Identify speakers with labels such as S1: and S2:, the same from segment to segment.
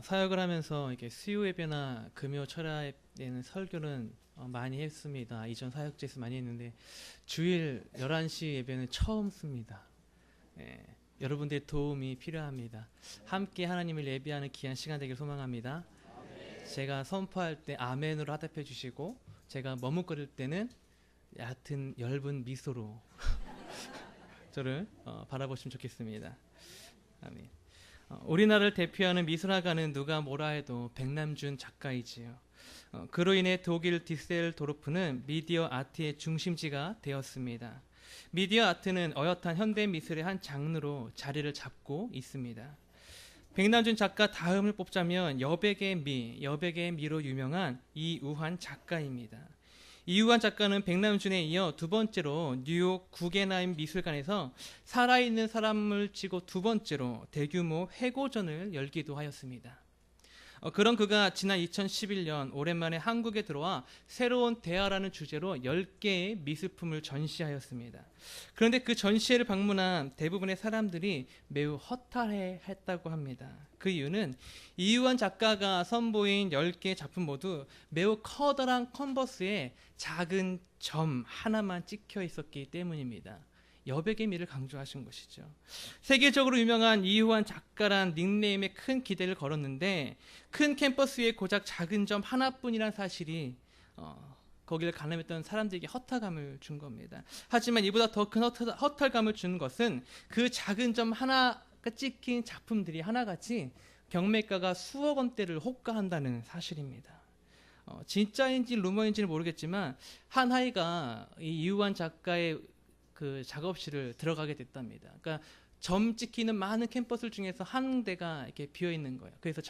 S1: 사역을 하면서 이렇게 수요 예배나 금요 철야에는 설교는 많이 했습니다. 이전 사역지에서 많이 했는데 주일 11시 예배는 처음 씁니다. 예, 여러분들의 도움이 필요합니다. 함께 하나님을 예배하는 귀한 시간 되길 소망합니다. 제가 선포할 때 아멘으로 화답해 주시고, 제가 머뭇거릴 때는 얕은 엷은 미소로 저를 바라보시면 좋겠습니다. 아멘. 우리나라를 대표하는 미술학가는 누가 뭐라 해도 백남준 작가이지요. 그로 인해 독일 디셀도르프는 미디어 아트의 중심지가 되었습니다. 미디어 아트는 어엿한 현대 미술의 한 장르로 자리를 잡고 있습니다. 백남준 작가 다음을 뽑자면 여백의 미로 유명한 이우환 작가입니다. 이우환 작가는 백남준에 이어 두 번째로 뉴욕 구겐하임 미술관에서 살아있는 사람을 찍고 두 번째로 대규모 회고전을 열기도 하였습니다. 그런 그가 지난 2011년 오랜만에 한국에 들어와 새로운 대화라는 주제로 10개의 미술품을 전시하였습니다. 그런데 그 전시회를 방문한 대부분의 사람들이 매우 허탈해했다고 합니다. 그 이유는 이우환 작가가 선보인 10개의 작품 모두 매우 커다란 컨버스에 작은 점 하나만 찍혀 있었기 때문입니다. 여백의 미를 강조하신 것이죠. 세계적으로 유명한 이우환 작가란 닉네임에 큰 기대를 걸었는데 큰 캔버스 위에 고작 작은 점 하나뿐이란 사실이 거기를 관람했던 사람들에게 허탈감을 준 겁니다. 하지만 이보다 더 큰 허탈감을 주는 것은 그 작은 점 하나가 찍힌 작품들이 하나같이 경매가가 수억 원대를 호가한다는 사실입니다. 진짜인지 루머인지는 모르겠지만 한 아이가 이 이우환 작가의 그 작업실을 들어가게 됐답니다. 그러니까 점 찍히는 많은 캔버스 중에서 한 대가 이렇게 비어 있는 거예요. 그래서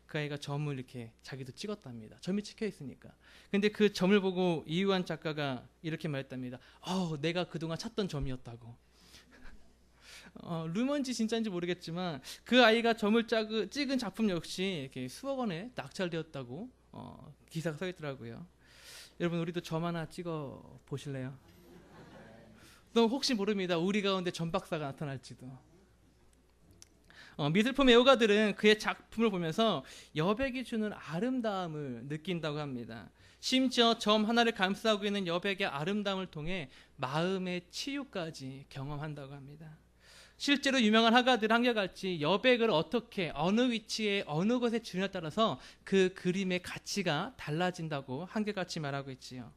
S1: 그 아이가 점을 이렇게 자기도 찍었답니다. 점이 찍혀 있으니까. 근데 그 점을 보고 이우환 작가가 이렇게 말했답니다. 내가 그동안 찾던 점이었다고. 루머인지 진짜인지 모르겠지만 그 아이가 점을 찍은 작품 역시 이렇게 수억 원에 낙찰되었다고 기사가 써 있더라고요. 여러분, 우리도 점 하나 찍어 보실래요? 또 혹시 모릅니다. 우리 가운데 점 박사가 나타날지도. 미술품 애호가들은 그의 작품을 보면서 여백이 주는 아름다움을 느낀다고 합니다. 심지어 점 하나를 감싸고 있는 여백의 아름다움을 통해 마음의 치유까지 경험한다고 합니다. 실제로 유명한 화가들 한결같이 여백을 어떻게, 어느 위치에, 어느 곳에 주느냐에 따라서 그 그림의 가치가 달라진다고 한결같이 말하고 있지요.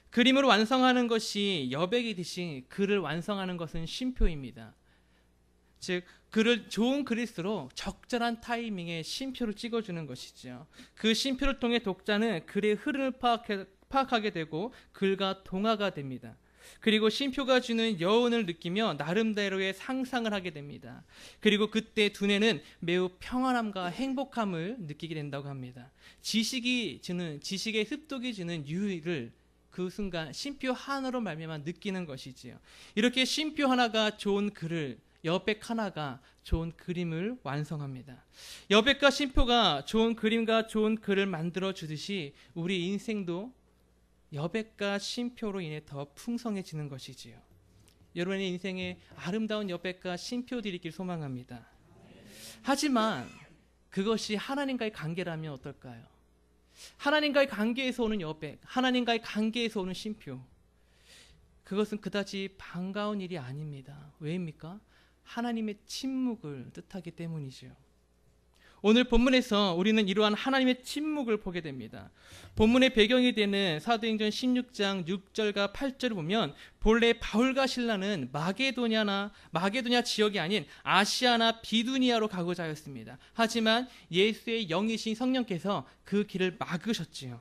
S1: 그림을 완성하는 것이 여백이듯이 글을 완성하는 것은 쉼표입니다. 즉, 좋은 글일수록 적절한 타이밍에 쉼표를 찍어주는 것이죠. 그 쉼표를 통해 독자는 글의 흐름을 파악하게 되고 글과 동화가 됩니다. 그리고 쉼표가 주는 여운을 느끼며 나름대로의 상상을 하게 됩니다. 그리고 그때 두뇌는 매우 평안함과 행복함을 느끼게 된다고 합니다. 지식의 습득이 주는 유의를 그 순간 쉼표 하나로 말미암아 느끼는 것이지요. 이렇게 쉼표 하나가 좋은 글을, 여백 하나가 좋은 그림을 완성합니다. 여백과 쉼표가 좋은 그림과 좋은 글을 만들어 주듯이 우리 인생도 여백과 쉼표로 인해 더 풍성해지는 것이지요. 여러분의 인생에 아름다운 여백과 쉼표들이 있길 소망합니다. 하지만 그것이 하나님과의 관계라면 어떨까요? 하나님과의 관계에서 오는 여백, 하나님과의 관계에서 오는 쉼표, 그것은 그다지 반가운 일이 아닙니다. 왜입니까? 하나님의 침묵을 뜻하기 때문이죠. 오늘 본문에서 우리는 이러한 하나님의 침묵을 보게 됩니다. 본문의 배경이 되는 사도행전 16장 6절과 8절을 보면 본래 바울과 실라는 마게도냐 지역이 아닌 아시아나 비두니아로 가고자 하였습니다. 하지만 예수의 영이신 성령께서 그 길을 막으셨지요.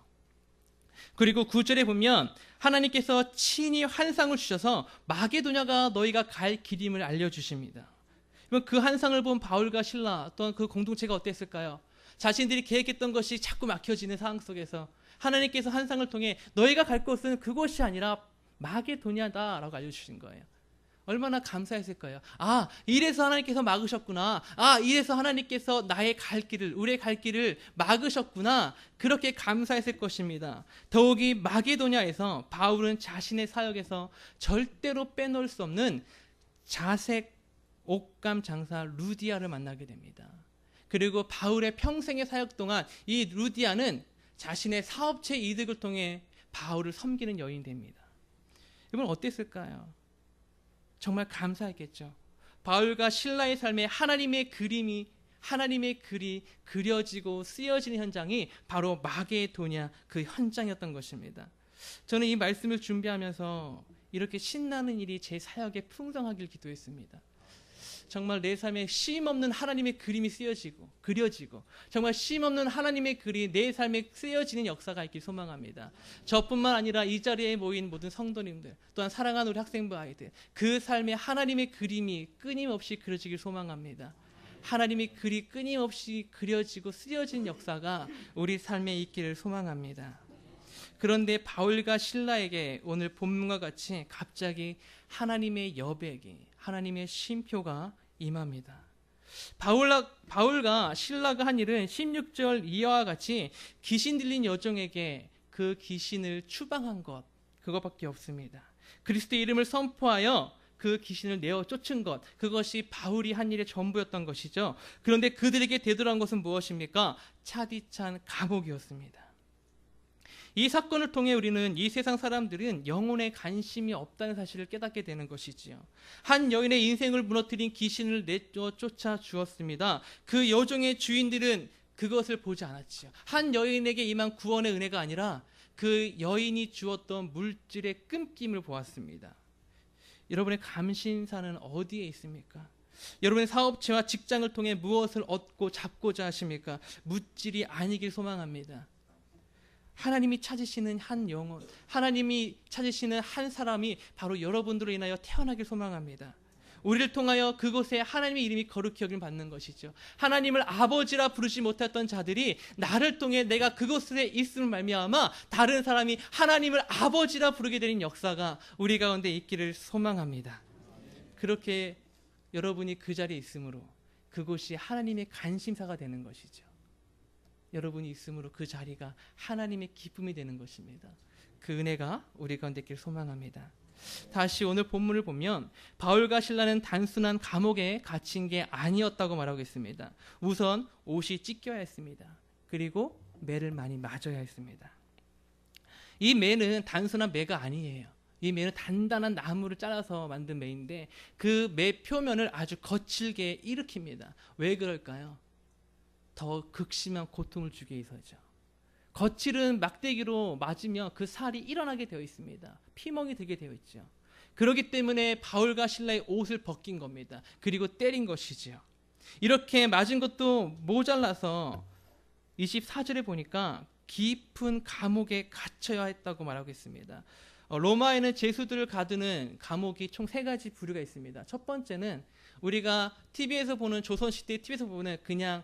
S1: 그리고 9절에 보면 하나님께서 친히 환상을 주셔서 마게도냐가 너희가 갈 길임을 알려주십니다. 그 환상을 본 바울과 실라 또한 그 공동체가 어땠을까요? 자신들이 계획했던 것이 자꾸 막혀지는 상황 속에서 하나님께서 환상을 통해 너희가 갈 곳은 그곳이 아니라 마게도냐다라고 알려주신 거예요. 얼마나 감사했을까요? 이래서 하나님께서 막으셨구나. 이래서 하나님께서 우리의 갈 길을 막으셨구나. 그렇게 감사했을 것입니다. 더욱이 마게도냐에서 바울은 자신의 사역에서 절대로 빼놓을 수 없는 자색 옷감 장사 루디아를 만나게 됩니다. 그리고 바울의 평생의 사역 동안 이 루디아는 자신의 사업체 이득을 통해 바울을 섬기는 여인이 됩니다. 이건 어땠을까요? 정말 감사했겠죠. 바울과 실라의 삶에 하나님의 글이 그려지고 쓰여지는 현장이 바로 마게도냐 그 현장이었던 것입니다. 저는 이 말씀을 준비하면서 이렇게 신나는 일이 제 사역에 풍성하길 기도했습니다. 정말 내 삶에 쉼없는 하나님의 그림이 그려지고 정말 쉼없는 하나님의 글이 내 삶에 쓰여지는 역사가 있길 소망합니다. 저뿐만 아니라 이 자리에 모인 모든 성도님들, 또한 사랑하는 우리 학생부 아이들, 그 삶에 하나님의 그림이 끊임없이 그려지길 소망합니다. 하나님의 글이 끊임없이 그려지고 쓰여진 역사가 우리 삶에 있기를 소망합니다. 그런데 바울과 실라에게 오늘 본문과 같이 갑자기 하나님의 여백이, 하나님의 쉼표가 임합니다. 바울과 실라가 한 일은 16절 이하와 같이 귀신 들린 여종에게 그 귀신을 추방한 것, 그것밖에 없습니다. 그리스도의 이름을 선포하여 그 귀신을 내어 쫓은 것, 그것이 바울이 한 일의 전부였던 것이죠. 그런데 그들에게 되돌아온 것은 무엇입니까? 차디찬 감옥이었습니다. 이 사건을 통해 우리는 이 세상 사람들은 영혼에 관심이 없다는 사실을 깨닫게 되는 것이지요. 한 여인의 인생을 무너뜨린 귀신을 내쫓아 주었습니다. 그 여종의 주인들은 그것을 보지 않았지요. 한 여인에게 임한 구원의 은혜가 아니라 그 여인이 주었던 물질의 끊김을 보았습니다. 여러분의 감신사는 어디에 있습니까? 여러분의 사업체와 직장을 통해 무엇을 얻고 잡고자 하십니까? 물질이 아니길 소망합니다. 하나님이 찾으시는 한 영혼, 하나님이 찾으시는 한 사람이 바로 여러분들로 인하여 태어나길 소망합니다. 우리를 통하여 그곳에 하나님의 이름이 거룩히 여김 받는 것이죠. 하나님을 아버지라 부르지 못했던 자들이 나를 통해 내가 그곳에 있음을 말미암아 다른 사람이 하나님을 아버지라 부르게 되는 역사가 우리 가운데 있기를 소망합니다. 그렇게 여러분이 그 자리에 있으므로 그곳이 하나님의 관심사가 되는 것이죠. 여러분이 있으므로 그 자리가 하나님의 기쁨이 되는 것입니다. 그 은혜가 우리 가운데 있기를 소망합니다. 다시 오늘 본문을 보면 바울과 실라는 단순한 감옥에 갇힌 게 아니었다고 말하고 있습니다. 우선 옷이 찢겨야 했습니다. 그리고 매를 많이 맞아야 했습니다. 이 매는 단순한 매가 아니에요. 이 매는 단단한 나무를 잘라서 만든 매인데 그 매 표면을 아주 거칠게 일으킵니다. 왜 그럴까요? 더 극심한 고통을 주기 위해서죠. 거칠은 막대기로 맞으면 그 살이 일어나게 되어 있습니다. 피멍이 되게 되어 있죠. 그렇기 때문에 바울과 실라의 옷을 벗긴 겁니다. 그리고 때린 것이지요. 이렇게 맞은 것도 모자라서 24절에 보니까 깊은 감옥에 갇혀야 했다고 말하고 있습니다. 로마에는 죄수들을 가두는 감옥이 총 3가지 부류가 있습니다. 첫 번째는 우리가 TV에서 보는 조선시대 TV에서 보는 그냥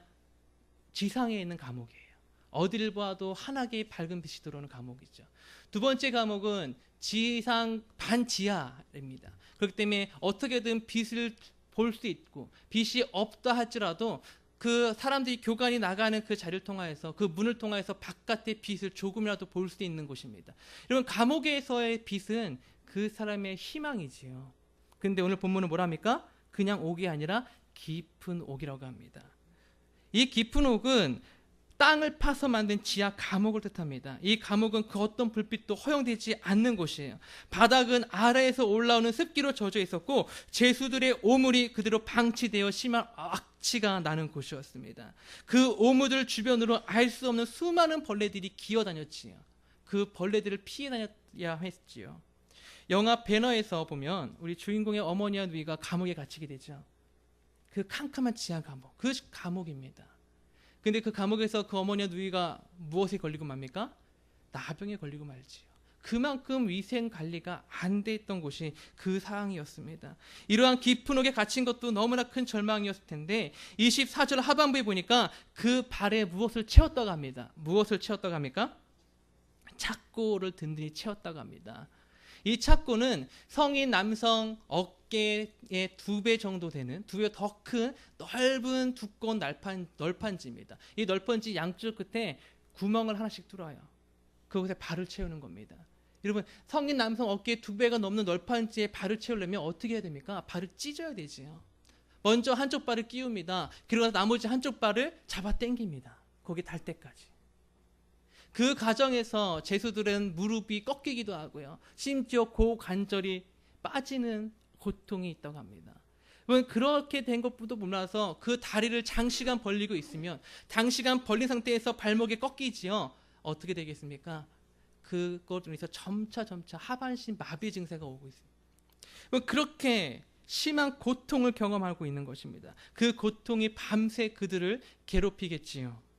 S1: 지상에 있는 감옥이에요. 어디를 봐도 환하게 밝은 빛이 들어오는 감옥이죠. 두 번째 감옥은 지상 반지하입니다. 그렇기 때문에 어떻게든 빛을 볼 수 있고 빛이 없다 할지라도 그 사람들이 교관이 나가는 그 자리를 통하여서 그 문을 통하여서 바깥의 빛을 조금이라도 볼 수 있는 곳입니다. 여러분 감옥에서의 빛은 그 사람의 희망이지요. 그런데 오늘 본문은 뭐랍니까? 그냥 옥이 아니라 깊은 옥이라고 합니다. 이 깊은 옥은 땅을 파서 만든 지하 감옥을 뜻합니다. 이 감옥은 그 어떤 불빛도 허용되지 않는 곳이에요. 바닥은 아래에서 올라오는 습기로 젖어 있었고 죄수들의 오물이 그대로 방치되어 심한 악취가 나는 곳이었습니다. 그 오물들 주변으로 알 수 없는 수많은 벌레들이 기어다녔지요. 그 벌레들을 피해 다녔어야 했지요. 영화 배너에서 보면 우리 주인공의 어머니와 누이가 감옥에 갇히게 되죠. 그 캄캄한 지하 감옥, 그 감옥입니다. 근데 그 감옥에서 그 어머니와 누이가 무엇에 걸리고 맙니까? 나병에 걸리고 말지요. 그만큼 위생 관리가 안 돼 있던 곳이 그 상황이었습니다. 이러한 깊은 옥에 갇힌 것도 너무나 큰 절망이었을 텐데 24절 하반부에 보니까 그 발에 무엇을 채웠다고 합니다. 무엇을 채웠다고 합니까? 착고를 든든히 채웠다고 합니다. 이 착고는 성인 남성 어깨의 2배 정도 되는 2배 더 큰 넓은 두꺼운 널판지입니다. 이 널판지 양쪽 끝에 구멍을 하나씩 뚫어요. 그곳에 발을 채우는 겁니다. 여러분 성인 남성 어깨에 2배가 넘는 널판지에 발을 채우려면 어떻게 해야 됩니까? 발을 찢어야 되지요. 먼저 한쪽 발을 끼웁니다. 그리고 나머지 한쪽 발을 잡아 당깁니다. 거기 달 때까지. 그 과정에서 제수들은 무릎이 꺾이기도 하고요. 심지어 고관절이 빠지는 고통이 있다고 합니다. 그렇게 된 것부터 몰라서 그 다리를 장시간 벌리고 있으면 장시간 벌린 상태에서 발목이 꺾이지요. 어떻게 되겠습니까? 그것으로 인해서 점차 하반신 마비 증세가 오고 있습니다. 그렇게 심한 고통을 경험하고 있는 것입니다. 그 고통이 밤새 그들을 괴롭히겠지요.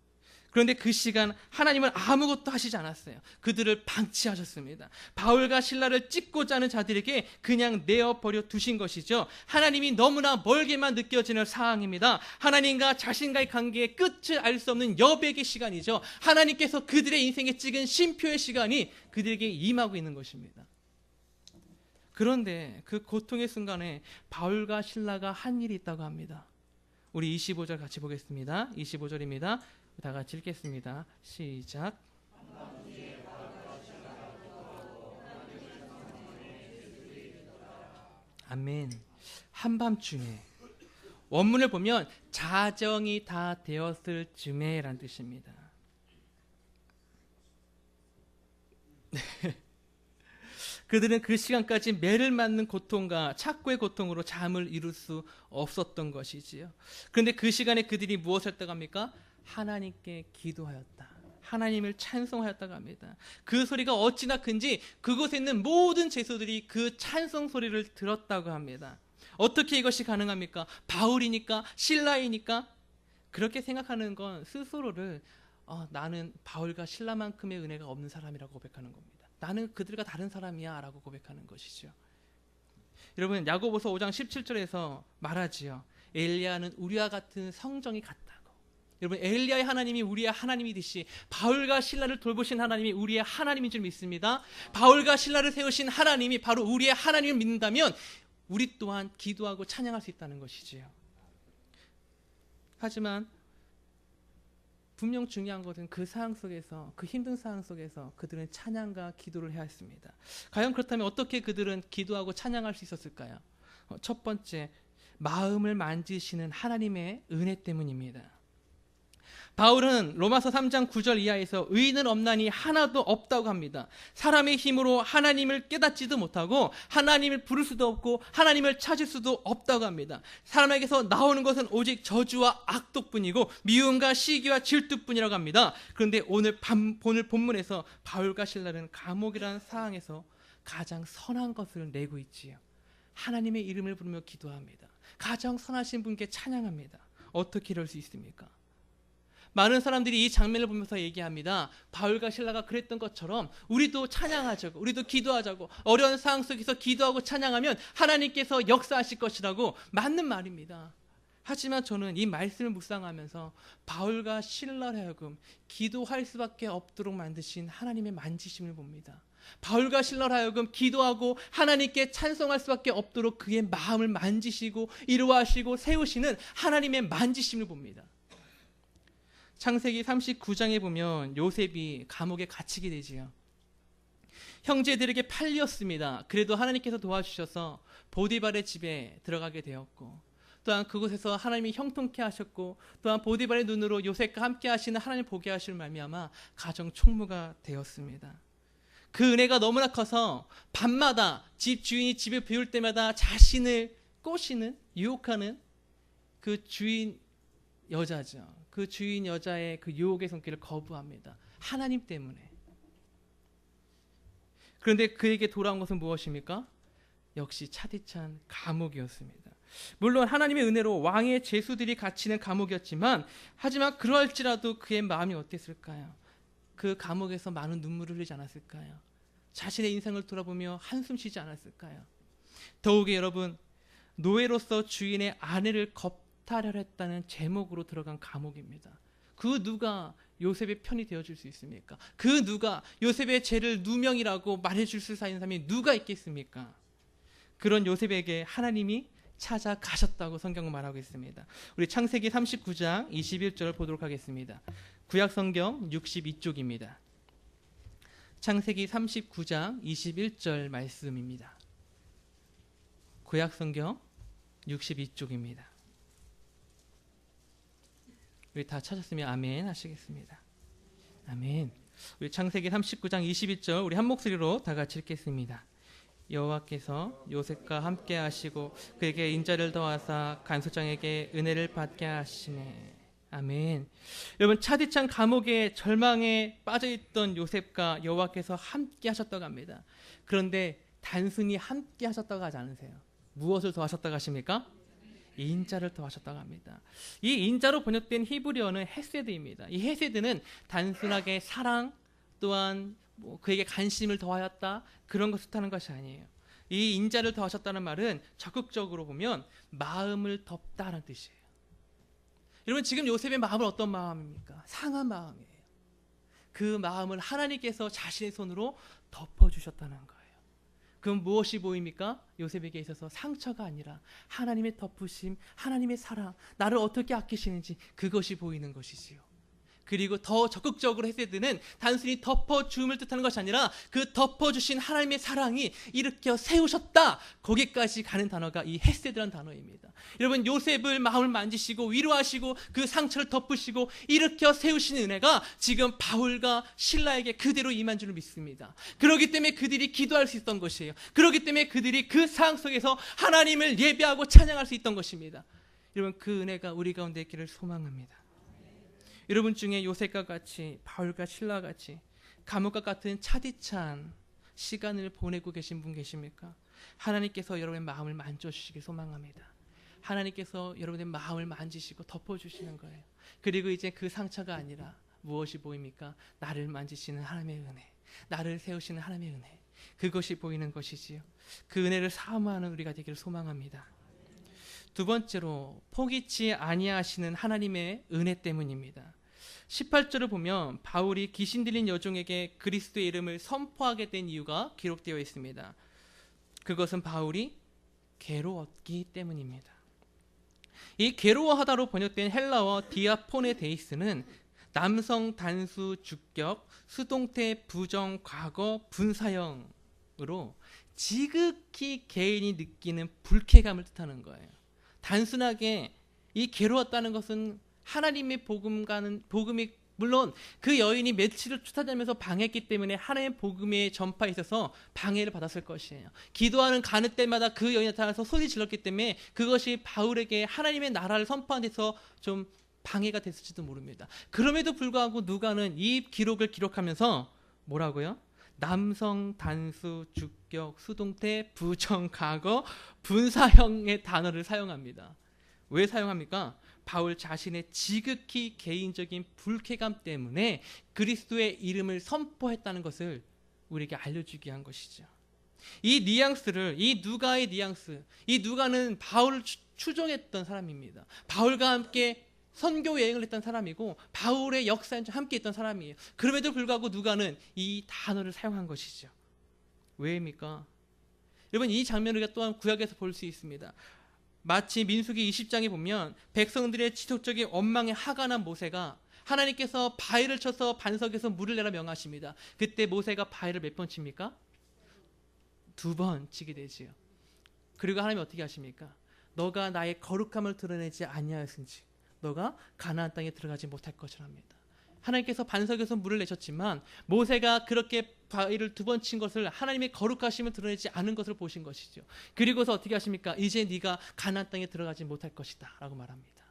S1: 그런데 그 시간 하나님은 아무것도 하시지 않았어요. 그들을 방치하셨습니다. 바울과 실라를 찢고자 하는 자들에게 그냥 내어버려 두신 것이죠. 하나님이 너무나 멀게만 느껴지는 상황입니다. 하나님과 자신과의 관계의 끝을 알 수 없는 여백의 시간이죠. 하나님께서 그들의 인생에 찍은 쉼표의 시간이 그들에게 임하고 있는 것입니다. 그런데 그 고통의 순간에 바울과 실라가 한 일이 있다고 합니다. 우리 25절 같이 보겠습니다. 25절입니다. 다 같이 읽겠습니다. 시작. 아멘. 한밤중에, 원문을 보면 자정이 다 되었을 즈음에라는 뜻입니다. 그들은 그 시간까지 매를 맞는 고통과 착고의 고통으로 잠을 이룰 수 없었던 것이지요. 그런데 그 시간에 그들이 무엇을 했다고 합니까? 하나님께 기도하였다. 하나님을 찬송하였다고 합니다. 그 소리가 어찌나 큰지 그곳에 있는 모든 제소들이 그 찬송 소리를 들었다고 합니다. 어떻게 이것이 가능합니까? 바울이니까? 신라이니까? 그렇게 생각하는 건 스스로를 나는 바울과 신라만큼의 은혜가 없는 사람이라고 고백하는 겁니다. 나는 그들과 다른 사람이야 라고 고백하는 것이죠. 여러분, 야고보서 5장 17절에서 말하지요. 엘리야는 우리와 같은 성정이 같다고. 여러분, 엘리야의 하나님이 우리의 하나님이듯이 바울과 실라를 돌보신 하나님이 우리의 하나님인 줄 믿습니다. 바울과 실라를 세우신 하나님이 바로 우리의 하나님을 믿는다면 우리 또한 기도하고 찬양할 수 있다는 것이지요. 하지만 분명 중요한 것은 그 상황 속에서, 그 힘든 상황 속에서 그들은 찬양과 기도를 해야 했습니다. 과연 그렇다면 어떻게 그들은 기도하고 찬양할 수 있었을까요? 첫 번째, 마음을 만지시는 하나님의 은혜 때문입니다. 바울은 로마서 3장 9절 이하에서 의인은 없나니 하나도 없다고 합니다. 사람의 힘으로 하나님을 깨닫지도 못하고 하나님을 부를 수도 없고 하나님을 찾을 수도 없다고 합니다. 사람에게서 나오는 것은 오직 저주와 악독뿐이고 미움과 시기와 질투뿐이라고 합니다. 그런데 오늘 본문에서 바울과 실라는 감옥이라는 상황에서 가장 선한 것을 내고 있지요. 하나님의 이름을 부르며 기도합니다. 가장 선하신 분께 찬양합니다. 어떻게 이럴 수 있습니까? 많은 사람들이 이 장면을 보면서 얘기합니다. 바울과 실라가 그랬던 것처럼 우리도 찬양하자고, 우리도 기도하자고, 어려운 상황 속에서 기도하고 찬양하면 하나님께서 역사하실 것이라고. 맞는 말입니다. 하지만 저는 이 말씀을 묵상하면서 바울과 실라로 하여금 기도할 수밖에 없도록 만드신 하나님의 만지심을 봅니다. 바울과 실라로 하여금 기도하고 하나님께 찬송할 수밖에 없도록 그의 마음을 만지시고 이루하시고 세우시는 하나님의 만지심을 봅니다. 창세기 39장에 보면 요셉이 감옥에 갇히게 되지요. 형제들에게 팔렸습니다. 그래도 하나님께서 도와주셔서 보디발의 집에 들어가게 되었고, 또한 그곳에서 하나님이 형통케 하셨고, 또한 보디발의 눈으로 요셉과 함께 하시는 하나님 보게 하실 말미암아 가정 총무가 되었습니다. 그 은혜가 너무나 커서 밤마다 집 주인이 집을 비울 때마다 자신을 꼬시는, 유혹하는 그 주인 여자죠. 그 주인 여자의 그 유혹의 손길을 거부합니다. 하나님 때문에. 그런데 그에게 돌아온 것은 무엇입니까? 역시 차디찬 감옥이었습니다. 물론 하나님의 은혜로 왕의 제수들이 갇히는 감옥이었지만, 하지만 그럴지라도 그의 마음이 어땠을까요? 그 감옥에서 많은 눈물을 흘리지 않았을까요? 자신의 인생을 돌아보며 한숨 쉬지 않았을까요? 더욱이 여러분, 노예로서 주인의 아내를 겁탈하려 했다는 제목으로 들어간 감옥입니다. 그 누가 요셉의 편이 되어줄 수 있습니까? 그 누가 요셉의 죄를 누명이라고 말해줄 수 있는 사람이 누가 있겠습니까? 그런 요셉에게 하나님이 찾아가셨다고 성경은 말하고 있습니다. 우리 창세기 39장 21절을 보도록 하겠습니다. 구약성경 62쪽입니다. 창세기 39장 21절 말씀입니다. 구약성경 62쪽입니다. 우리 다 찾았으면 아멘 하시겠습니다. 아멘. 우리 창세기 39장 21절 우리 한 목소리로 다 같이 읽겠습니다. 여호와께서 요셉과 함께 하시고 그에게 인자를 더하사 간수장에게 은혜를 받게 하시네. 아멘. 여러분, 차디찬 감옥에 절망에 빠져있던 요셉과 여호와께서 함께 하셨다고 합니다. 그런데 단순히 함께 하셨다고 하지 않으세요. 무엇을 더하셨다고 하십니까? 인자를 더하셨다고 합니다. 이 인자로 번역된 히브리어는 헤세드입니다. 이 헤세드는 단순하게 사랑 또한 그에게 관심을 더하였다 그런 것을 뜻하는 것이 아니에요. 이 인자를 더하셨다는 말은 적극적으로 보면 마음을 덮다라는 뜻이에요. 여러분, 지금 요셉의 마음은 어떤 마음입니까? 상한 마음이에요. 그 마음을 하나님께서 자신의 손으로 덮어주셨다는 거예요. 그럼 무엇이 보입니까? 요셉에게 있어서 상처가 아니라 하나님의 덮으심, 하나님의 사랑, 나를 어떻게 아끼시는지 그것이 보이는 것이지요. 그리고 더 적극적으로 헤세드는 단순히 덮어줌을 뜻하는 것이 아니라 그 덮어주신 하나님의 사랑이 일으켜 세우셨다, 거기까지 가는 단어가 이 헤세드라는 단어입니다. 여러분, 요셉을 마음을 만지시고 위로하시고 그 상처를 덮으시고 일으켜 세우시는 은혜가 지금 바울과 실라에게 그대로 임한 줄 믿습니다. 그렇기 때문에 그들이 기도할 수 있었던 것이에요. 그렇기 때문에 그들이 그 상황 속에서 하나님을 예배하고 찬양할 수 있던 것입니다. 여러분, 그 은혜가 우리 가운데 있기를 소망합니다. 여러분 중에 요셉과 같이, 바울과 실라와 같이 감옥과 같은 차디찬 시간을 보내고 계신 분 계십니까? 하나님께서 여러분의 마음을 만져주시길 소망합니다. 하나님께서 여러분의 마음을 만지시고 덮어주시는 거예요. 그리고 이제 그 상처가 아니라 무엇이 보입니까? 나를 만지시는 하나님의 은혜, 나를 세우시는 하나님의 은혜, 그것이 보이는 것이지요. 그 은혜를 사모하는 우리가 되기를 소망합니다. 두 번째로, 포기치 아니하시는 하나님의 은혜 때문입니다. 18절을 보면 바울이 귀신 들린 여종에게 그리스도의 이름을 선포하게 된 이유가 기록되어 있습니다. 그것은 바울이 괴로웠기 때문입니다. 이 괴로워하다로 번역된 헬라어 디아포네데이스는 남성 단수 주격, 수동태 부정 과거 분사형으로 지극히 개인이 느끼는 불쾌감을 뜻하는 거예요. 단순하게 이 괴로웠다는 것은 하나님의 복음이 물론 그 여인이 며칠을 쫓아다니면서 방해했기 때문에 하나님의 복음의 전파에 있어서 방해를 받았을 것이에요. 기도하는 가는 때마다 그 여인이 나타나서 소리 질렀기 때문에 그것이 바울에게 하나님의 나라를 선포하는 데서 좀 방해가 됐을지도 모릅니다. 그럼에도 불구하고 누가는 이 기록을 기록하면서 뭐라고요? 남성 단수 주격 수동태 부정 과거 분사형의 단어를 사용합니다. 왜 사용합니까? 바울 자신의 지극히 개인적인 불쾌감 때문에 그리스도의 이름을 선포했다는 것을 우리에게 알려주기 위한 것이죠. 이 뉘앙스를, 이 누가의 뉘앙스, 이 누가는 바울을 추종했던 사람입니다. 바울과 함께 선교 여행을 했던 사람이고 바울의 역사에 함께 있던 사람이에요. 그럼에도 불구하고 누가는 이 단어를 사용한 것이죠. 왜입니까? 여러분, 이 장면을 우리가 또한 구약에서 볼 수 있습니다. 마치 민수기 20장에 보면 백성들의 지속적인 원망에 화가 난 모세가 하나님께서 바위를 쳐서 반석에서 물을 내라 명하십니다. 그때 모세가 바위를 몇 번 칩니까? 2번 치게 되지요. 그리고 하나님이 어떻게 하십니까? 너가 나의 거룩함을 드러내지 아니하였은지 너가 가나안 땅에 들어가지 못할 것이랍니다. 하나님께서 반석에서 물을 내셨지만 모세가 그렇게 바위를 2번 친 것을 하나님의 거룩하심을 드러내지 않은 것을 보신 것이죠. 그리고서 어떻게 하십니까? 이제 네가 가나안 땅에 들어가지 못할 것이다 라고 말합니다.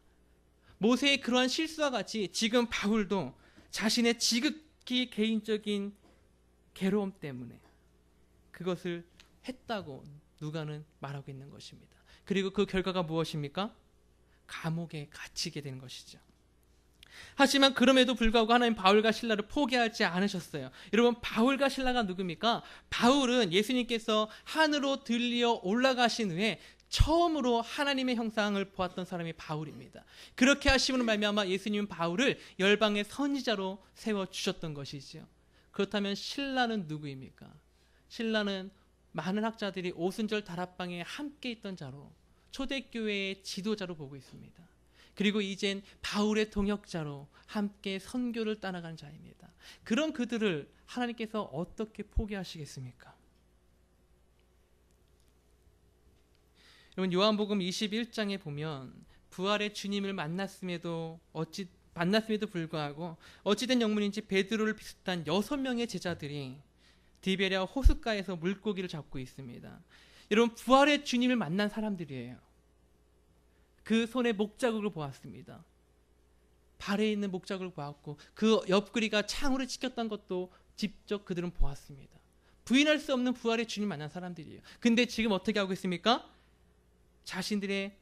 S1: 모세의 그러한 실수와 같이 지금 바울도 자신의 지극히 개인적인 괴로움 때문에 그것을 했다고 누가는 말하고 있는 것입니다. 그리고 그 결과가 무엇입니까? 감옥에 갇히게 된 것이죠. 하지만 그럼에도 불구하고 하나님 바울과 실라를 포기하지 않으셨어요. 여러분, 바울과 실라가 누굽니까? 바울은 예수님께서 하늘로 들려 올라가신 후에 처음으로 하나님의 형상을 보았던 사람이 바울입니다. 그렇게 하심으로 말미암아 예수님은 바울을 열방의 선지자로 세워주셨던 것이지요. 그렇다면 실라는 누구입니까? 실라는 많은 학자들이 오순절 다락방에 함께 있던 자로 초대교회의 지도자로 보고 있습니다. 그리고 이젠 바울의 동역자로 함께 선교를 따라간 자입니다. 그런 그들을 하나님께서 어떻게 포기하시겠습니까? 여러분, 요한복음 21장에 보면 부활의 주님을 만났음에도 어찌 만났음에도 불구하고 어찌된 영문인지 베드로를 비슷한 6명의 제자들이 디베랴 호숫가에서 물고기를 잡고 있습니다. 여러분, 부활의 주님을 만난 사람들이에요. 그 손에 목자국을 보았습니다. 발에 있는 목자국을 보았고 그 옆구리가 창으로 찍혔던 것도 직접 그들은 보았습니다. 부인할 수 없는 부활의 주님 만난 사람들이에요. 근데 지금 어떻게 하고 있습니까? 자신들의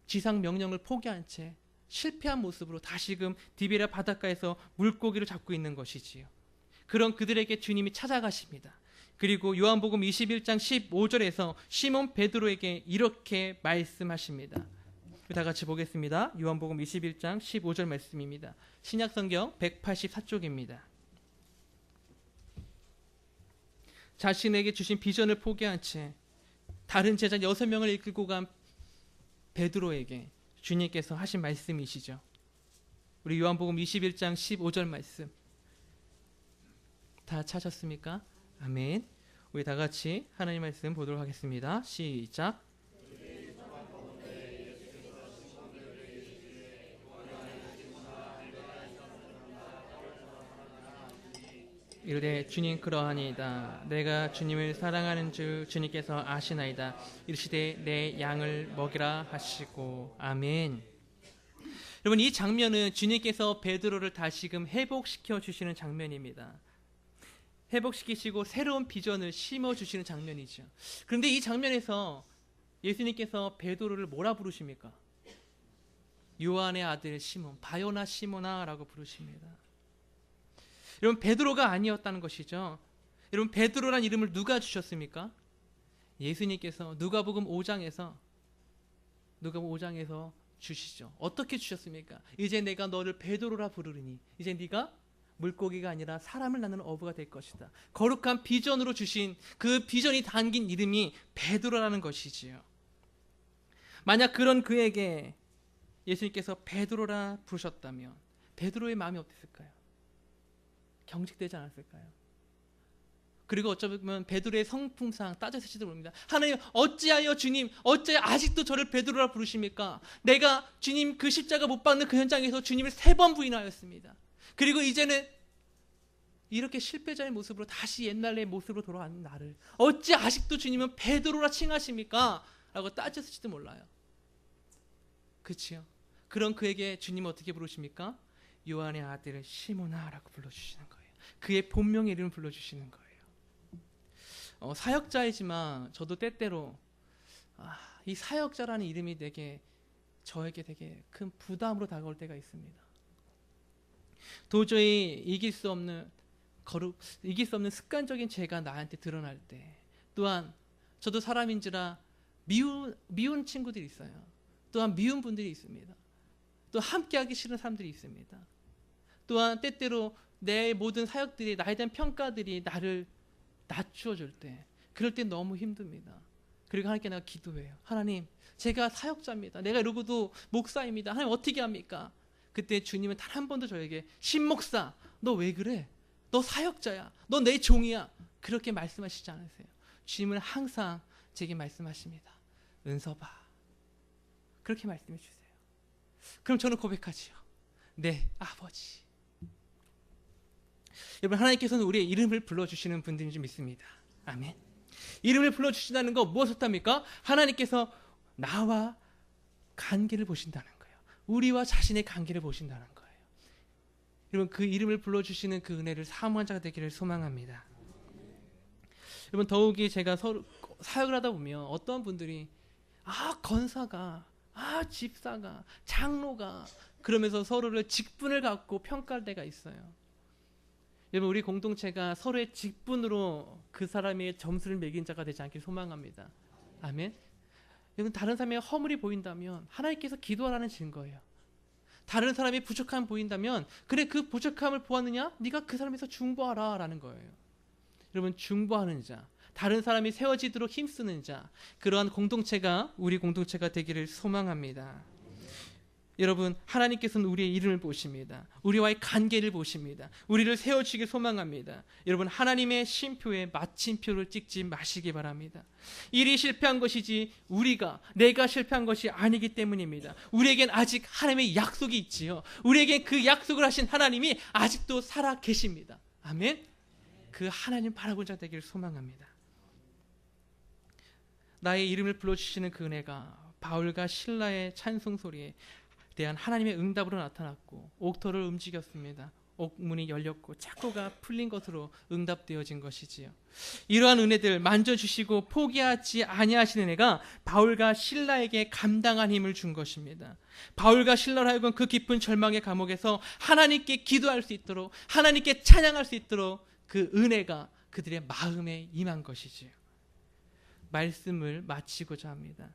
S1: 지상 명령을 포기한 채 실패한 모습으로 다시금 디베랴 바닷가에서 물고기를 잡고 있는 것이지요. 그런 그들에게 주님이 찾아가십니다. 그리고 요한복음 21장 15절에서 시몬 베드로에게 이렇게 말씀하십니다. 다 같이 보겠습니다. 요한복음 21장 15절 말씀입니다. 신약성경 184쪽입니다. 자신에게 주신 비전을 포기한 채 다른 제자 6명을 이끌고 간 베드로에게 주님께서 하신 말씀이시죠. 우리 요한복음 21장 15절 말씀 다 찾았습니까? 아멘. 우리 다 같이 하나님 말씀 보도록 하겠습니다. 시작. 이르되 주님 그러하니이다. 내가 주님을 사랑하는 줄 주님께서 아시나이다. 이르시되 내 양을 먹이라 하시고. 아멘. 여러분, 이 장면은 주님께서 베드로를 다시금 회복시켜 주시는 장면입니다. 회복시키시고 새로운 비전을 심어주시는 장면이죠. 그런데 이 장면에서 예수님께서 베드로를 뭐라 부르십니까? 요한의 아들 시몬, 바요나 시몬아 라고 부르십니다. 여러분, 베드로가 아니었다는 것이죠. 여러분, 베드로란 이름을 누가 주셨습니까? 예수님께서 누가복음 5장에서 주시죠. 어떻게 주셨습니까? 이제 내가 너를 베드로라 부르리니 이제 네가 물고기가 아니라 사람을 낳는 어부가 될 것이다. 거룩한 비전으로 주신 그 비전이 담긴 이름이 베드로라는 것이지요. 만약 그런 그에게 예수님께서 베드로라 부르셨다면 베드로의 마음이 어땠을까요? 경직되지 않았을까요? 그리고 어쩌면 베드로의 성품상 따졌을지도 모릅니다. 하나님, 어찌하여 주님, 어찌하여 아직도 저를 베드로라 부르십니까? 내가 주님 그 십자가 못 박는 그 현장에서 주님을 3번 부인하였습니다. 그리고 이제는 이렇게 실패자의 모습으로 다시 옛날의 모습으로 돌아가는 나를 어찌 아직도 주님은 베드로라 칭하십니까? 라고 따졌을지도 몰라요. 그렇지요? 그런 그에게 주님은 어떻게 부르십니까? 요한의 아들 시몬아 라고 불러주시는 거예요. 그의 본명의 이름을 불러주시는 거예요. 사역자이지만 저도 때때로 이 사역자라는 이름이 저에게 되게 큰 부담으로 다가올 때가 있습니다. 도저히 이길 수 없는 습관적인 죄가 나한테 드러날 때, 또한 저도 사람인지라 미운 친구들이 있어요. 또한 미운 분들이 있습니다. 또 함께하기 싫은 사람들이 있습니다. 또한 때때로 내 모든 사역들이, 나에 대한 평가들이 나를 낮추어 줄 때, 그럴 때 너무 힘듭니다. 그리고 하나님께 내가 기도해요. 하나님, 제가 사역자입니다. 내가 이러고도 목사입니다. 하나님 어떻게 합니까? 그때 주님은 단 한 번도 저에게 신목사, 너 왜 그래? 너 사역자야. 너 내 종이야. 그렇게 말씀하시지 않으세요. 주님은 항상 제게 말씀하십니다. 은서봐. 그렇게 말씀해 주세요. 그럼 저는 고백하지요. 네, 아버지. 여러분, 하나님께서는 우리의 이름을 불러주시는 분들인 줄 믿습니다. 아멘. 이름을 불러주신다는 거 무엇을 뜻합니까? 하나님께서 나와 관계를 보신다는 거예요. 우리와 자신의 관계를 보신다는 거예요. 여러분, 그 이름을 불러주시는 그 은혜를 사모한 자가 되기를 소망합니다. 여러분, 더욱이 제가 사역을 하다 보면 어떤 분들이 권사가, 집사가, 장로가 그러면서 서로를 직분을 갖고 평가할 때가 있어요. 여러분, 우리 공동체가 서로의 직분으로 그 사람의 점수를 매긴 자가 되지 않길 소망합니다. 아멘. 여러분, 다른 사람의 허물이 보인다면 하나님께서 기도하라는 증거예요. 다른 사람의 부족함이 보인다면, 그래, 그 부족함을 보았느냐? 네가 그 사람에서 중보하라 라는 거예요. 여러분, 중보하는 자, 다른 사람이 세워지도록 힘쓰는 자, 그러한 공동체가 우리 공동체가 되기를 소망합니다. 여러분, 하나님께서는 우리의 이름을 보십니다. 우리와의 관계를 보십니다. 우리를 세워주기 소망합니다. 여러분, 하나님의 쉼표에 마침표를 찍지 마시기 바랍니다. 일이 실패한 것이지 내가 실패한 것이 아니기 때문입니다. 우리에겐 아직 하나님의 약속이 있지요. 우리에겐 그 약속을 하신 하나님이 아직도 살아 계십니다. 아멘. 그 하나님 바라본 자 되기를 소망합니다. 나의 이름을 불러주시는 그 은혜가 바울과 실라의 찬송 소리에 대한 하나님의 응답으로 나타났고 옥토를 움직였습니다. 옥문이 열렸고 착고가 풀린 것으로 응답되어진 것이지요. 이러한 은혜들 만져주시고 포기하지 아니하시는 은혜가 바울과 실라에게 감당한 힘을 준 것입니다. 바울과 실라로 하여금 그 깊은 절망의 감옥에서 하나님께 기도할 수 있도록, 하나님께 찬양할 수 있도록 그 은혜가 그들의 마음에 임한 것이지요. 말씀을 마치고자 합니다.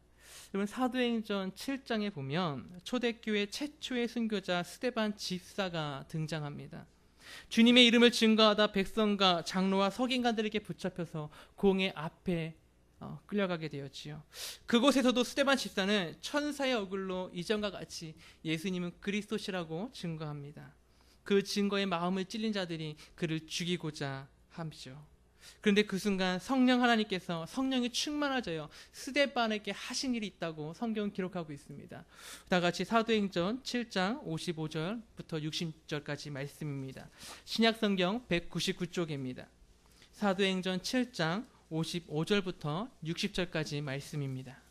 S1: 여러분, 사도행전 7장에 보면 초대교회 최초의 순교자 스데반 집사가 등장합니다. 주님의 이름을 증거하다 백성과 장로와 서기관들에게 붙잡혀서 공의 앞에 끌려가게 되었지요. 그곳에서도 스데반 집사는 천사의 얼굴로 이전과 같이 예수님은 그리스도시라고 증거합니다. 그 증거에 마음을 찔린 자들이 그를 죽이고자 하죠. 그런데 그 순간 성령 하나님께서 성령이 충만하져요 스데반에게 하신 일이 있다고 성경은 기록하고 있습니다. 다 같이 사도행전 7장 55절부터 60절까지 말씀입니다. 신약성경 199쪽입니다. 사도행전 7장 55절부터 60절까지 말씀입니다.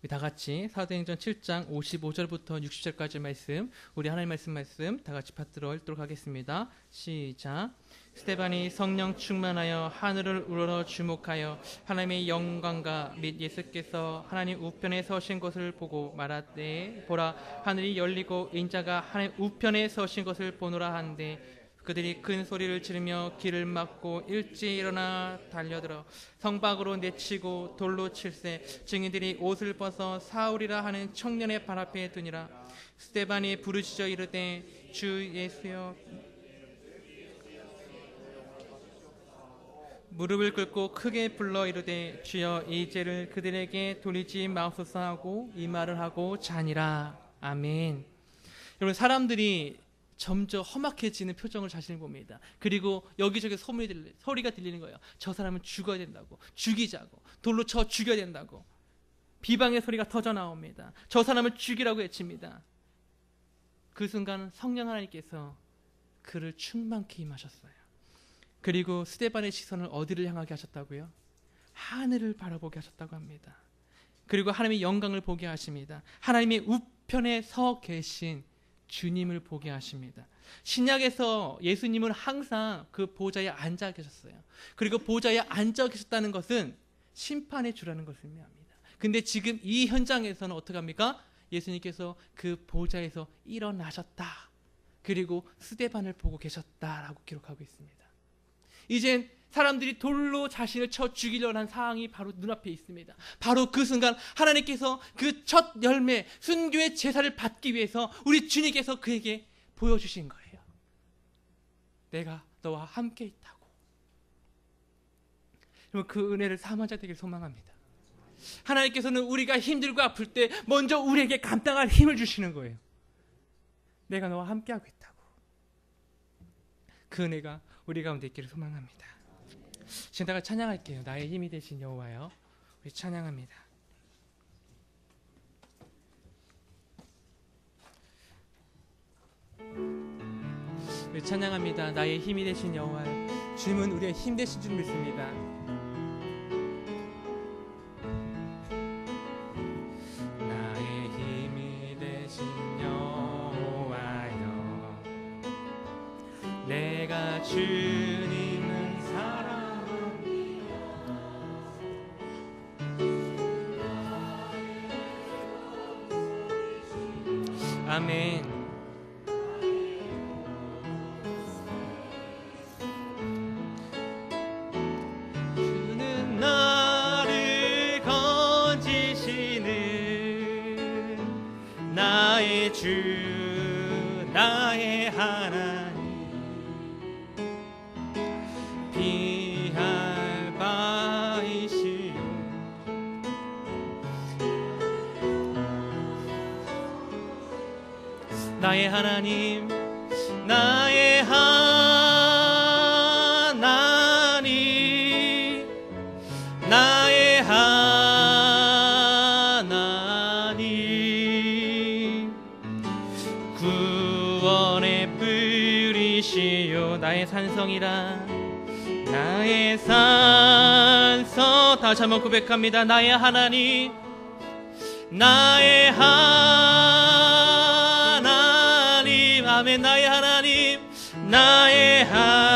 S1: 다 같이 사도행전 7장 55절부터 60절까지 말씀, 우리 하나님 말씀 다 같이 받들어 읽도록 하겠습니다. 시작. 스데반이 성령 충만하여 하늘을 우러러 주목하여 하나님의 영광과 및 예수께서 하나님 우편에 서신 것을 보고 말하되 보라 하늘이 열리고 인자가 하나님 우편에 서신 것을 보노라 한데 그들이 큰 소리를 지르며 길을 막고 일찍 일어나 달려들어 성박으로 내치고 돌로 칠세 증인들이 옷을 벗어 사울이라 하는 청년의 발 앞에 두니라. 스데반이 부르짖어 이르되 주 예수여 무릎을 꿇고 크게 불러 이르되 주여 이 죄를 그들에게 돌리지 마옵소서 하고 이 말을 하고 자니라. 아멘. 여러분, 사람들이 점점 험악해지는 표정을 자신을 봅니다. 그리고 여기저기 소리가 들리는 거예요. 저 사람은 죽어야 된다고, 죽이자고, 돌로 쳐 죽여야 된다고 비방의 소리가 터져 나옵니다. 저 사람을 죽이라고 외칩니다. 그 순간 성령 하나님께서 그를 충만케 임하셨어요. 그리고 스데반의 시선을 어디를 향하게 하셨다고요? 하늘을 바라보게 하셨다고 합니다. 그리고 하나님의 영광을 보게 하십니다. 하나님의 우편에 서 계신 주님을 보게 하십니다. 신약에서 예수님은 항상 그 보좌에 앉아 계셨어요. 그리고 보좌에 앉아 계셨다는 것은 심판의 주라는 것을 의미합니다. 근데 지금 이 현장에서는 어떻게 합니까? 예수님께서 그 보좌에서 일어나셨다. 그리고 스데반을 보고 계셨다라고 기록하고 있습니다. 이젠 사람들이 돌로 자신을 쳐 죽이려는 한 상황이 바로 눈앞에 있습니다. 바로 그 순간 하나님께서 그 첫 열매 순교의 제사를 받기 위해서 우리 주님께서 그에게 보여주신 거예요. 내가 너와 함께 있다고. 여러분, 그 은혜를 사모한 자 되길 소망합니다. 하나님께서는 우리가 힘들고 아플 때 먼저 우리에게 감당할 힘을 주시는 거예요. 내가 너와 함께하고 있다고. 그 은혜가 우리 가운데 있기를 소망합니다. 지금 찬양할게요. 나의 힘이 되신 여호와여. 우리 찬양합니다. 우리 찬양합니다. 나의 힘이 되신 여호와여. 주님은 우리의 힘 되신 줄 믿습니다. 나의 힘이 되신 여호와여. 내가 주님을 사랑합니다. 아멘. 주는 나를 건지시는 나의 주 나의 하나님. 피할 바이신 나의 하나님, 나의 하나님, 나의 하나님, 구원의 뿌리시요 나의 산성이라, 나의 산성. 다시 한번 고백합니다. 나의 하나님, 나의 하나님, 아멘. 나의 하나님, 나의 하나님,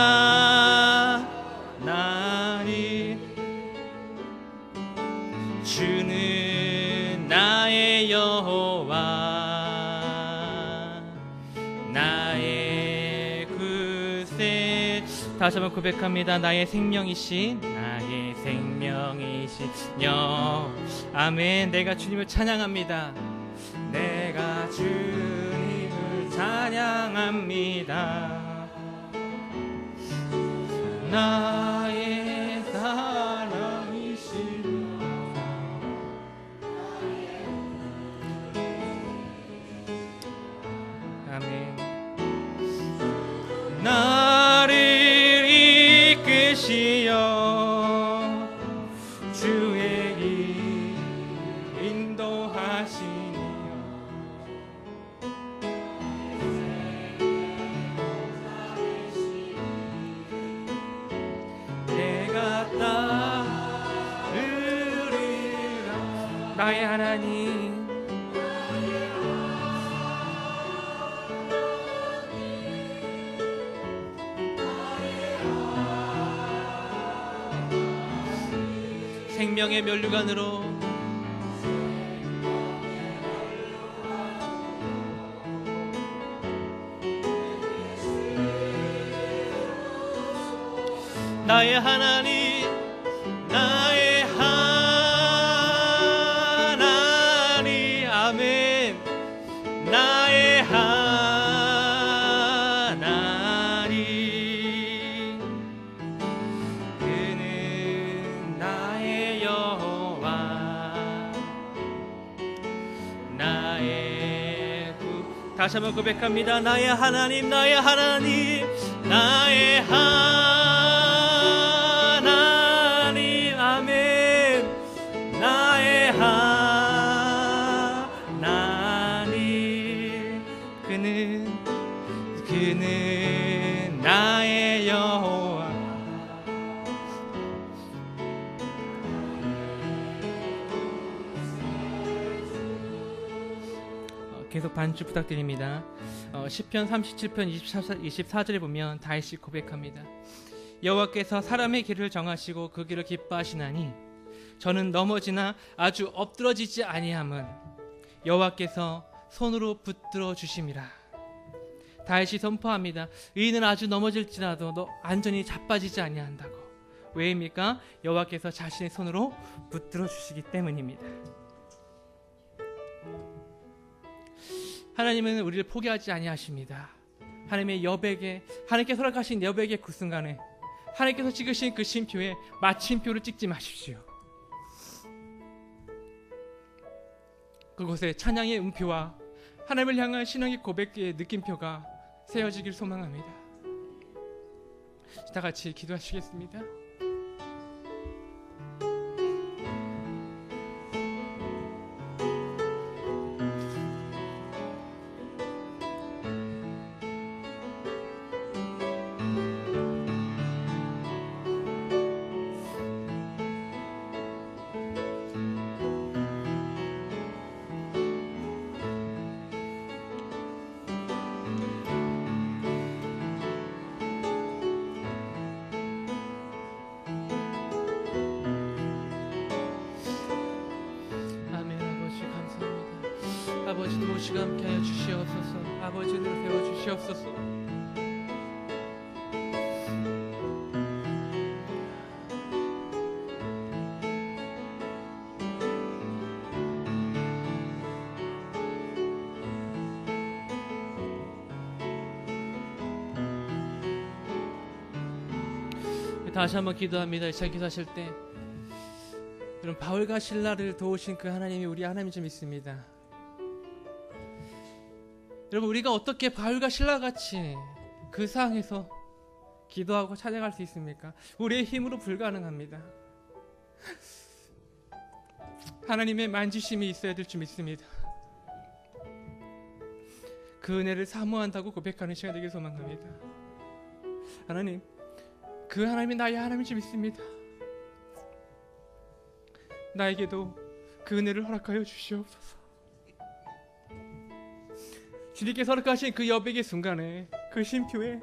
S1: 주는 나의 여호와, 나의 구세. 다시 한번 고백합니다. 나의 생명이신, 나의 생명이시여. 아멘. 내가 주님을 찬양합니다. 내가 주님을 찬양합니다. 나의 사랑이시여. 아멘. 나를 이끄시어 주의 길 인도하시니여. 내가 따르리라. 나의 하나님, 생명의 면류관으로 나의 하나님, 나의 하나님, 아멘. 나의 하나님, 그는 나의 여호와, 나의 구. 다시 한번 고백합니다. 나의 하나님, 나의 하나님, 나의 하나님, 아멘. 나의 하나님, 그는 나의 여호와. 계속 반주 부탁드립니다. 시편 37편 24절에 보면 다윗이 고백합니다. 여호와께서 사람의 길을 정하시고 그 길을 기뻐하시나니 저는 넘어지나 아주 엎드러지지 아니함은 여호와께서 손으로 붙들어 주심이라. 다윗이 선포합니다. 의인은 아주 넘어질지라도 너 안전히 자빠지지 아니한다고. 왜입니까? 여호와께서 자신의 손으로 붙들어 주시기 때문입니다. 하나님은 우리를 포기하지 아니하십니다. 하나님의 여백에, 하나님께서 허락하신 여백의 그 순간에 하나님께서 찍으신 그 쉼표에 마침표를 찍지 마십시오. 그곳에 찬양의 음표와 하나님을 향한 신앙의 고백의 느낌표가 세워지길 소망합니다. 다 같이 기도하시겠습니다. 아버지도 오시가 함께하여 주시옵소서. 아버지를 세워 주시옵소서. 다시 한번 기도합니다. 잘 기도하실 때 여러분, 바울과 실라를 도우신 그 하나님이 우리 하나님인 줄 믿습니다. 여러분, 우리가 어떻게 바울과 신라같이 그 상황에서 기도하고 찬양할 수 있습니까? 우리의 힘으로 불가능합니다. 하나님의 만지심이 있어야 될 줄 믿습니다. 그 은혜를 사모한다고 고백하는 시간 되길 소망합니다. 하나님, 그 하나님이 나의 하나님인 줄 믿습니다. 나에게도 그 은혜를 허락하여 주시옵소서. 주님께서 허락하신 그 여백의 순간에, 그 쉼표에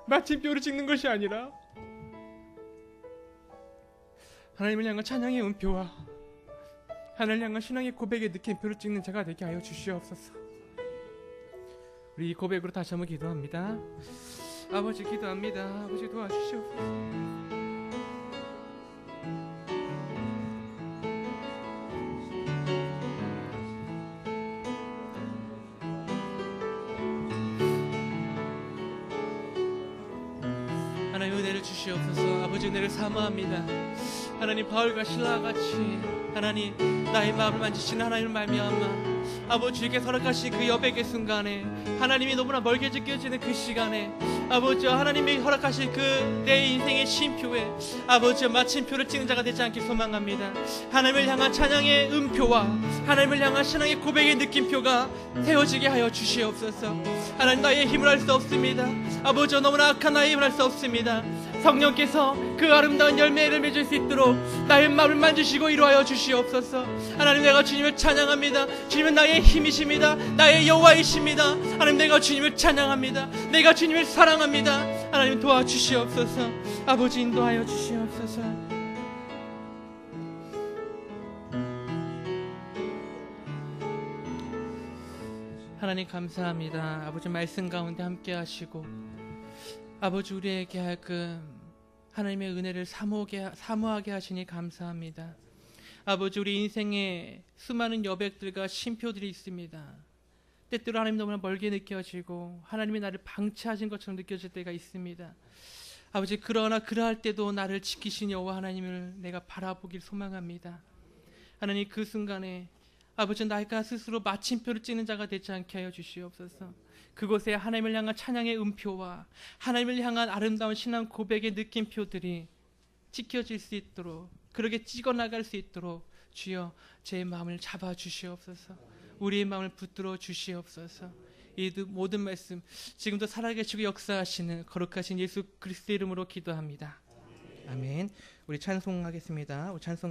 S1: 마침표를 찍는 것이 아니라 하나님을 향한 찬양의 음표와 하나님을 향한 신앙의 고백의 느낌표를 찍는 자가 되게 하여 주시옵소서. 우리 이 고백으로 다시 한번 기도합니다. 아버지, 기도합니다. 아버지, 도와주시옵소서. 하나님, 은혜를 주시옵소서. 아버지, 은혜를 사모합니다. 하나님, 바울과 신라와 같이 하나님, 나의 마음을 만지시는 하나님을 말미암아 아버지, 주께서 허락하신 그 여백의 순간에, 하나님이 너무나 멀게 느껴지는 그 시간에, 아버지, 하나님이 허락하신 그 내 인생의 쉼표에 아버지 마침표를 찍는 자가 되지 않길 소망합니다. 하나님을 향한 찬양의 음표와 하나님을 향한 신앙의 고백의 느낌표가 세워지게 하여 주시옵소서. 하나님, 나의 힘을 할 수 없습니다. 아버지, 너무나 악한 나의 힘을 할 수 없습니다. 성령께서 그 아름다운 열매를 맺을 수 있도록 나의 마음을 만지시고 이루하여 주시옵소서. 하나님, 내가 주님을 찬양합니다. 주님은 나의 힘이십니다. 나의 여호와이십니다. 하나님, 내가 주님을 찬양합니다. 내가 주님을 사랑합니다. 하나님, 도와주시옵소서. 아버지, 인도하여 주시옵소서. 하나님, 감사합니다. 아버지, 말씀 가운데 함께 하시고 아버지, 우리에게 하여금 하나님의 은혜를 사모하게 하시니 감사합니다. 아버지, 우리 인생에 수많은 여백들과 쉼표들이 있습니다. 때때로 하나님 너무나 멀게 느껴지고 하나님이 나를 방치하신 것처럼 느껴질 때가 있습니다. 아버지, 그러나 그러할 때도 나를 지키신 여호와 하나님을 내가 바라보길 소망합니다. 하나님, 그 순간에 아버지, 나가 스스로 마침표를 찍는 자가 되지 않게 하여 주시옵소서. 그곳에 하나님을 향한 찬양의 음표와 하나님을 향한 아름다운 신앙 고백의 느낌표들이 찍혀질 수 있도록, 그렇게 찍어나갈 수 있도록 주여 제 마음을 잡아주시옵소서. 우리의 마음을 붙들어 주시옵소서. 이 모든 말씀 지금도 살아계시고 역사하시는 거룩하신 예수 그리스도 이름으로 기도합니다. 아멘. 우리 찬송하겠습니다. 우리 찬송